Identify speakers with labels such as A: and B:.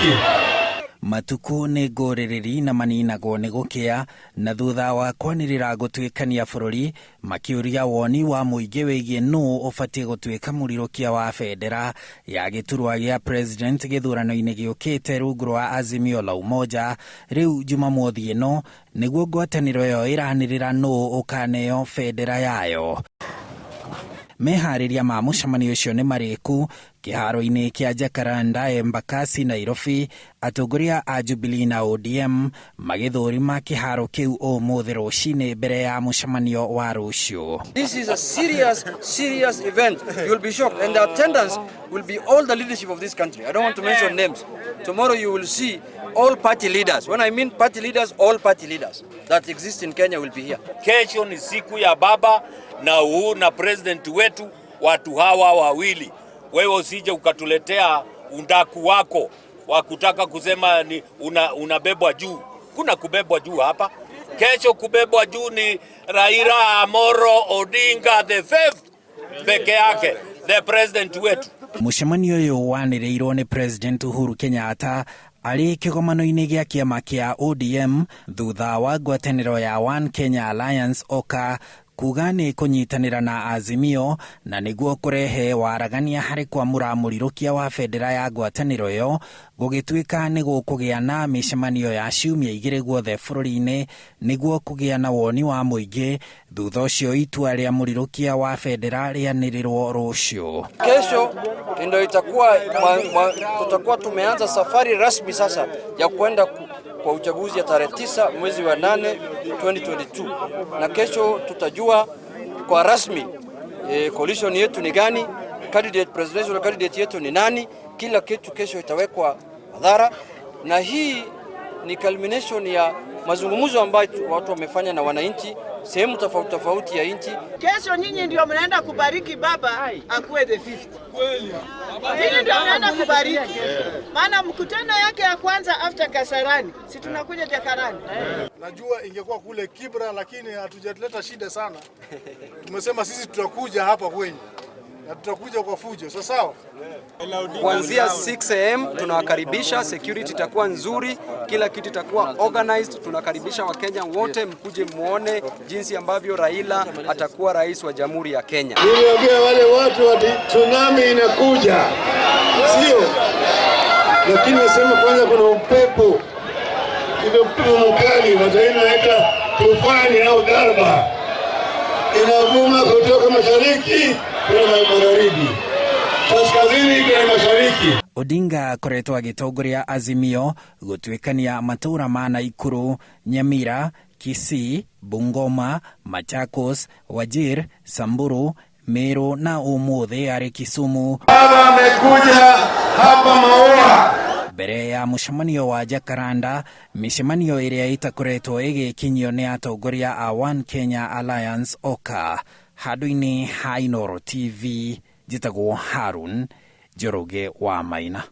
A: mashariki.
B: Matuku nĩ ngũrĩrĩri na maninagwo nĩ gũkĩa na thutha wa kwanĩrĩra gũtuĩkania bũrũri makĩũria woni wa mũingĩ wĩgiĩ nũũ ũbatiĩ gũtuĩka mũrirũkia wa bendera ya gĩturwa gĩa president gĩthurano-inĩ gĩũkĩte rungu rwa Azimio La Umoja. Rĩu Jumamothi ĩno nĩguo ngwatanĩro ĩyo ĩranĩrĩra nũũ ũkaneo bendera yayo. Meherĩrĩria ma mũcemanio ũcio nĩmarĩku kĩharo-inĩ kĩa Jacaranda Embakasi Nairobi. Atongoria a Jubilee na ODM magĩthũrima kĩharo kĩu ũmũthĩ rũcinĩ mbere ya mũcemanio wa rũciũ.
C: This is a serious event. You will be shocked, and the attendance will be all the leadership of this country. I don't want to mention names. Tomorrow you will see all party leaders. When I mean party leaders, all party leaders that exist in Kenya will be here.
D: Kesho ni siku ya baba na Uhuru na president wetu, watu hawa wawili. Wewe usije ukatuletea undaku wako wa kutaka kusema ni unabebwa juu. Kuna kubebwa juu hapa. Kesho kubebwa juu ni Raila Amolo Odinga the fifth peke yake, the president wetu.
B: Mũcemanio ũyũ wanĩrĩirwo nĩ President Uhuru Kenyatta arĩ kĩgomano-inĩ gĩa kĩama kĩa ODM thutha wa ngwatanĩro ya One Kenya Alliance OKA kuga nĩ kũnyitanĩra na Azimio na nĩguo kũrehe waragania harĩ kwamũra mũrirũkia wa bendera ya ngwatanĩro ĩyo, gũgĩtuĩka nĩ gũkũgĩa na mĩcemanio ya ciumia igĩrĩ guothe bũrũri-inĩ nĩguo kũgĩa na woni wa mũingĩ. Thutha ũcio itua rĩa mũrirũkia wa bendera rĩanĩrĩrwo rũciũ.
C: Kesho ndio tutakuwa tumeanza safari rasmi sasa ya kwenda kwa uchaguzi ya tarehe 9 mwezi wa 8 2022, na kesho tutajua kwa rasmi coalition yetu ni gani, presidential candidate yetu ni nani. Kila kitu kesho itawekwa hadhara, na hii ni culmination ya mazungumzo ambayo watu wamefanya na wananchi sehemu tofauti ya nchi.
E: Kesho nyinyi ndio mnaenda kubariki baba akuwe the 50th. Nyinyi ndio mnaenda kubariki. Maana mkutano yake ya kwanza after Kasarani, si tunakuja Jacaranda.
F: Najua ingekuwa kule Kibra, lakini hatujatuleta shida sana. Tumesema sisi tutakuja hapa kwenye na tutakuja kwa fujo. Sawa?
C: Kuanzia 6 am tunawakaribisha, security itakuwa nzuri, kila kitu itakuwa organized. Tunakaribisha Wakenya wote mkuje muone jinsi ambavyo Raila atakuwa rais wa Jamhuri ya Kenya.
A: Niliambia wale watu ati tsunami inakuja, sio? Lakini nasema kwanza kuna upepo. Ile upepo mkali watainaita tufani au dharba. Inavuma kutoka mashariki kwenda magharibi, kaskazini kwenda mashariki.
B: Odinga akoretwo agĩtongoria Azimio gũtuĩkania matũũra ma Naikuru, Nyamira, Kisii, Bungoma, Machakos, Wajir, Samburu, Meru na ũmũthĩ arĩ Kisumu.
A: Baba amekuja hapa Maua.
B: Mbere ya mũcemanio wa Jacaranda, mĩcemanio ĩrĩa ĩtakoretwo ĩgĩkinyio nĩ atongoria a One Kenya Alliance OKA. Handũ-inĩ ha Inooro TV, njĩtagwo Harun Njoroge wa Maina.